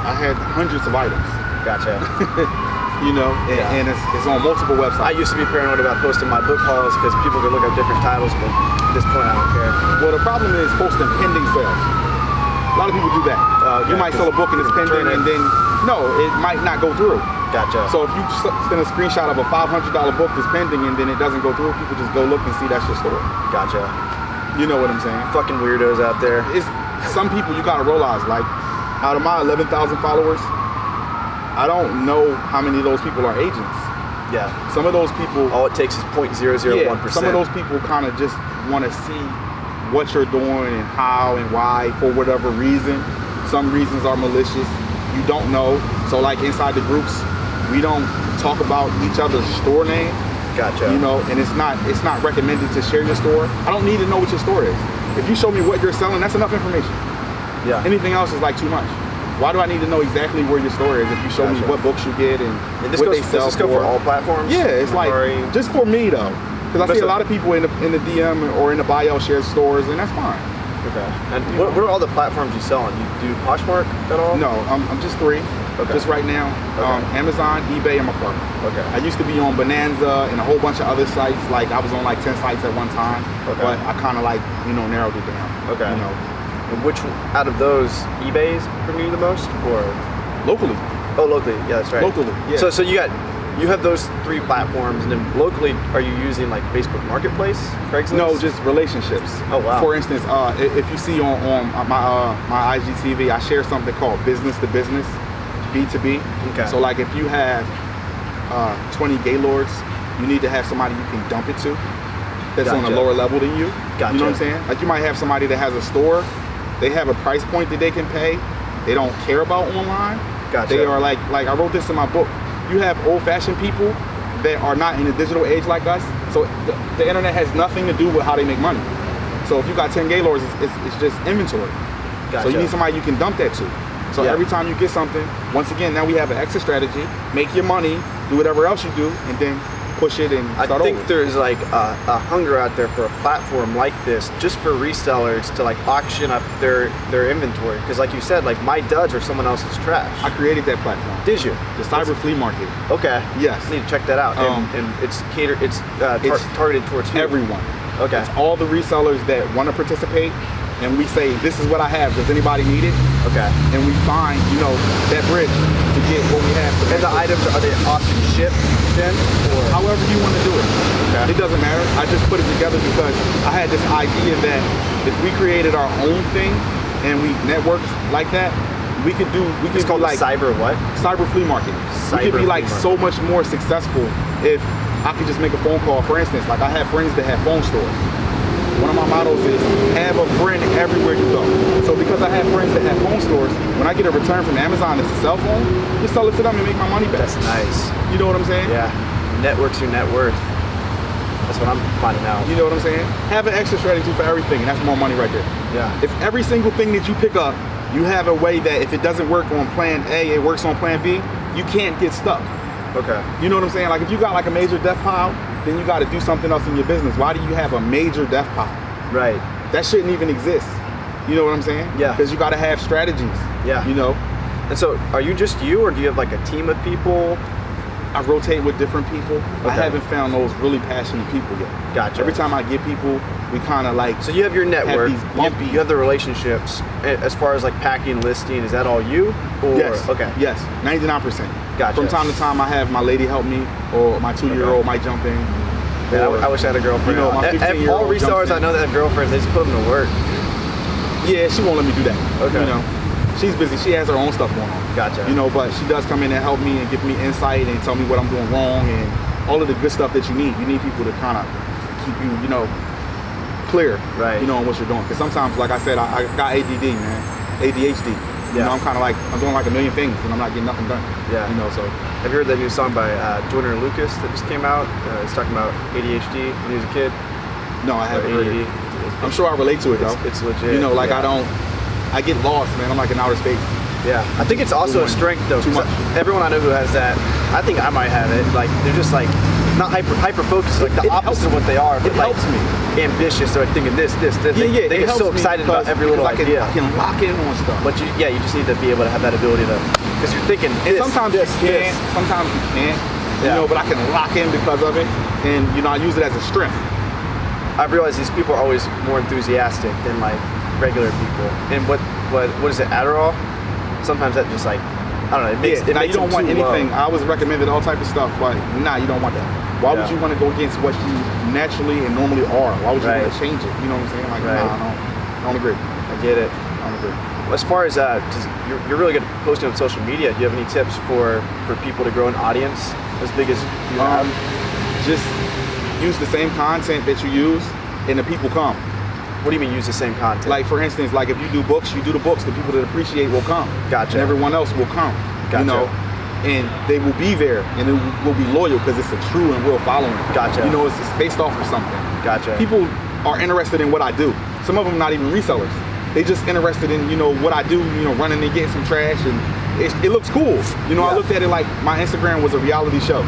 I had hundreds of items. Gotcha. And it's on multiple websites. I used to be paranoid about posting my book hauls because people could look up different titles, but at this point I don't care. Well, the problem is posting pending sales. A lot of people do that. You might sell a book and it's pending, and then it might not go through. Gotcha. So if you send a screenshot of a $500 book that's pending and then it doesn't go through, people just go look and see that's your store. Gotcha. You know what I'm saying? Fucking weirdos out there. It's some people you gotta realize, like, out of my 11,000 followers, I don't know how many of those people are agents. Yeah. Some of those people, all it takes is 0.001%. Yeah, some of those people kind of just want to see what you're doing and how and why for whatever reason. Some reasons are malicious. You don't know. So like inside the groups, we don't talk about each other's store name. Gotcha. And it's not recommended to share your store. I don't need to know what your store is. If you show me what you're selling, that's enough information. Yeah. Anything else is like too much. Why do I need to know exactly where your store is if you show me what books you get and this what goes, they sell does this go for all platforms? Yeah, it's like, just for me though. Because I see a lot of people in the DM or in the bio share stores, and that's fine. Okay. And what are all the platforms you sell on? You do Poshmark at all? No, I'm just three. Okay. Just right now. Okay. Amazon, eBay, and Macquarie. Okay. I used to be on Bonanza and a whole bunch of other sites. Like I was on like 10 sites at one time. Okay. But I kind of like, narrowed it down. Okay. And which out of those, eBay's bring you the most, or locally? Oh, locally. Yeah, that's right. Locally. Yeah. So you have those three platforms, and then locally, are you using like Facebook Marketplace, Craigslist? No, just relationships. Oh wow. For instance, if you see on my IGTV, I share something called business to business, B2B. Okay. So like if you have 20 Gaylords, you need to have somebody you can dump it to that's on a lower level than you. Gotcha. You know what I'm saying? Like you might have somebody that has a store. They have a price point that they can pay. They don't care about online. Gotcha. They are like I wrote this in my book. You have old-fashioned people that are not in the digital age like us. So the internet has nothing to do with how they make money. So if you got 10 Gaylords, it's just inventory. Gotcha. So you need somebody you can dump that to. So every time you get something, once again, now we have an exit strategy. Make your money, do whatever else you do, and then push it and start over. I think there's like a hunger out there for a platform like this, just for resellers to like auction up their inventory. Because like you said, like my duds are someone else's trash. I created that platform. Did you? The cyber flea market. Okay. Yes. I need to check that out. And it's catered. It's targeted towards who? Everyone. Okay. It's all the resellers that want to participate. And we say, this is what I have. Does anybody need it? Okay. And we find, that bridge to get what we have. And the items, are they auction shipped then? Or however you want to do it. Okay. It doesn't matter. I just put it together because I had this idea that if we created our own thing and we networked like that, we could do like cyber what? Cyber flea market. We could be like so much more successful if I could just make a phone call. For instance, like I have friends that have phone stores. One of my mottos is have a friend everywhere you go. So because I have friends that have phone stores, when I get a return from Amazon that's a cell phone, just sell it to them and make my money back. That's nice. You know what I'm saying? Yeah. Network's your net worth. That's what I'm finding out. You know what I'm saying? Have an exit strategy for everything, and that's more money right there. Yeah. If every single thing that you pick up, you have a way that if it doesn't work on plan A, it works on plan B, you can't get stuck. Okay. You know what I'm saying? Like if you got like a major death pile, then you got to do something else in your business. Why do you have a major death pile? Right. That shouldn't even exist. You know what I'm saying? Yeah. Because you got to have strategies. Yeah. And so, are you just you, or do you have like a team of people? I rotate with different people. I haven't found those really passionate people yet. Gotcha. Every time I get people, we kind of like. So you have your network, have you have the relationships. As far as like packing, listing, is that all you? Or, yes. Okay. Yes. 99%. Gotcha. From time to time, I have my lady help me, or my 2-year-old might jump in. Yeah, I wish I had a girlfriend. You know, my 15-year-old all resellers I know that have girlfriends, they just put them to work. Yeah, she won't let me do that. Okay. You know, she's busy. She has her own stuff going on. Gotcha. You know, but she does come in and help me and give me insight and tell me what I'm doing wrong and all of the good stuff that you need. You need people to kind of keep you, you know, clear. Right. You know, on what you're doing. Because sometimes, like I said, I got ADD, man. ADHD. You know, I'm kind of like, I'm doing like a million things and I'm not getting nothing done. Yeah. You know, so. Have you heard that new song by Joyner Lucas that just came out? It's talking about ADHD when he was a kid. No, I haven't heard it. ADD. I'm sure I relate to it though. It's legit. You know, like I get lost, man. I'm like in outer space. Yeah, I think it's also a strength though. Too much. Everyone I know who has that, I think I might have it. Like they're just like not hyper focused, like the opposite of what they are. But it helps me. Ambitious, they're like thinking this. Yeah, They get so excited about every little idea. I can lock in on stuff. But you just need to be able to have that ability to, because you're thinking this. Sometimes you can't. Sometimes you can't. You know, but I can lock in because of it, and you know I use it as a strength. I've realized these people are always more enthusiastic than like regular people. And what is it, Adderall? Sometimes that just like, I don't know, it makes, you don't want anything. I was recommended all type of stuff, but nah, you don't want that. Why would you want to go against what you naturally and normally are? Why would you want to change it? You know what I'm saying? Like, nah, I don't agree. I get it. I don't agree. As far as, cause you're really good at posting on social media, do you have any tips for people to grow an audience as big as you have? Just use the same content that you use and the people come. What do you mean use the same content? Like for instance, like if you do books, you do the books, the people that appreciate will come. Gotcha. And everyone else will come. Gotcha. You know, and they will be there and they will be loyal because it's a true and real following. Gotcha. You know, it's based off of something. Gotcha. People are interested in what I do. Some of them not even resellers. They just interested in, you know, what I do, you know, running and getting some trash, and it looks cool. You know, I looked at it like my Instagram was a reality show.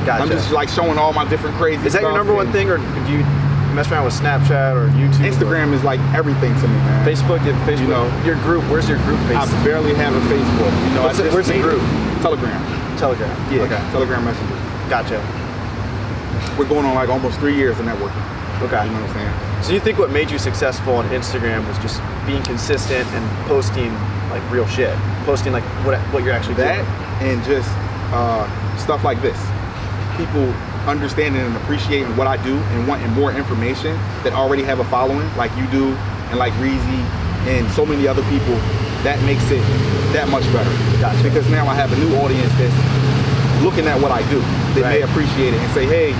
Gotcha. I'm just like showing all my different crazy stuff. Is that your number one thing, or do you mess around with Snapchat or YouTube? Instagram is like everything to me, man. Facebook, you know, your group. Where's your group based? I barely have a Facebook. You know, where's the group? Telegram. Telegram. Yeah. Okay. Telegram Messenger. Gotcha. We're going on like almost 3 years of networking. Okay. You know what I'm saying? So you think what made you successful on Instagram was just being consistent and posting like real shit, posting like what you're actually doing? And just stuff like this. People understanding and appreciating what I do and wanting more information that already have a following like you do and like Reezy and so many other people, that makes it that much better. Gotcha. Because now I have a new audience that's looking at what I do. They may appreciate it and say, hey,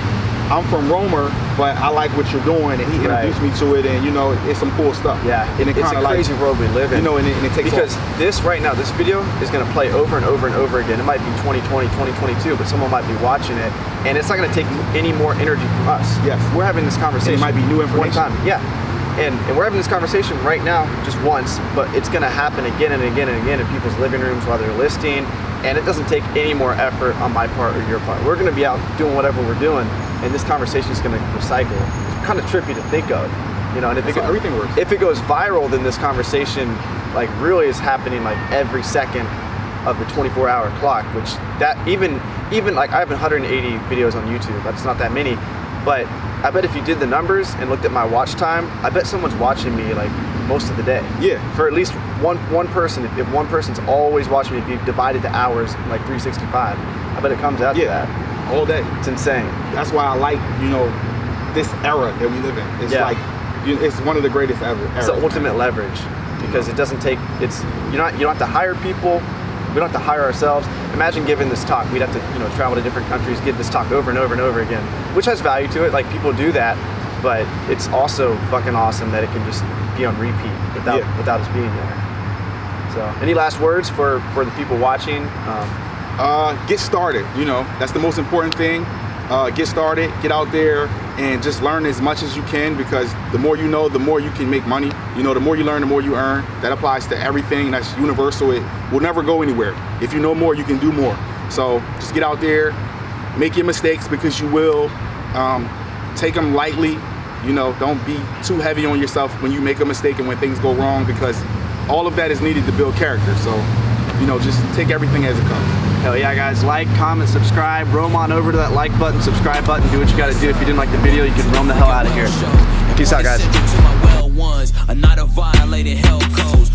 I'm from Romer, but I like what you're doing, and he introduced me to it, and you know, it's some cool stuff. Yeah, and it's a crazy world we live in. You know, and it takes because off. this right now, this video is going to play over and over and over again. It might be 2020, 2022, but someone might be watching it, and it's not going to take any more energy from us. Yes, we're having this conversation. And it might be new information. One time, yeah. And we're having this conversation right now, just once, but it's going to happen again and again and again in people's living rooms while they're listing, and it doesn't take any more effort on my part or your part. We're going to be out doing whatever we're doing, and this conversation is going to recycle. It's kind of trippy to think of, you know. And if everything works. If it goes viral, then this conversation like really is happening like every second of the 24-hour clock. Which that even like I have 180 videos on YouTube. That's not that many, but I bet if you did the numbers and looked at my watch time, I bet someone's watching me like most of the day. Yeah. For at least one person. If one person's always watching me, if you divide it to hours, like 365, I bet it comes out to that. All day. It's insane. That's why I like, you know, this era that we live in. It's like, it's one of the greatest ever. It's the ultimate leverage because it doesn't take, you don't have to hire people. We don't have to hire ourselves. Imagine giving this talk. We'd have to, you know, travel to different countries, give this talk over and over and over again, which has value to it. Like people do that, but it's also fucking awesome that it can just be on repeat without us being there. So, any last words for the people watching? Get started. You know, that's the most important thing. Get started, get out there, and just learn as much as you can, because the more you know, the more you can make money. You know, the more you learn, the more you earn. That applies to everything. That's universal. It will never go anywhere. If you know more, you can do more. So just get out there, make your mistakes, because you will. Take them lightly. You know, don't be too heavy on yourself when you make a mistake and when things go wrong, because all of that is needed to build character. So, you know, just take everything as it comes. Hell yeah, guys. Like, comment, subscribe. Roam on over to that like button, subscribe button. Do what you got to do. If you didn't like the video, you can roam the hell out of here. Peace out, guys. Not a violated hell codes.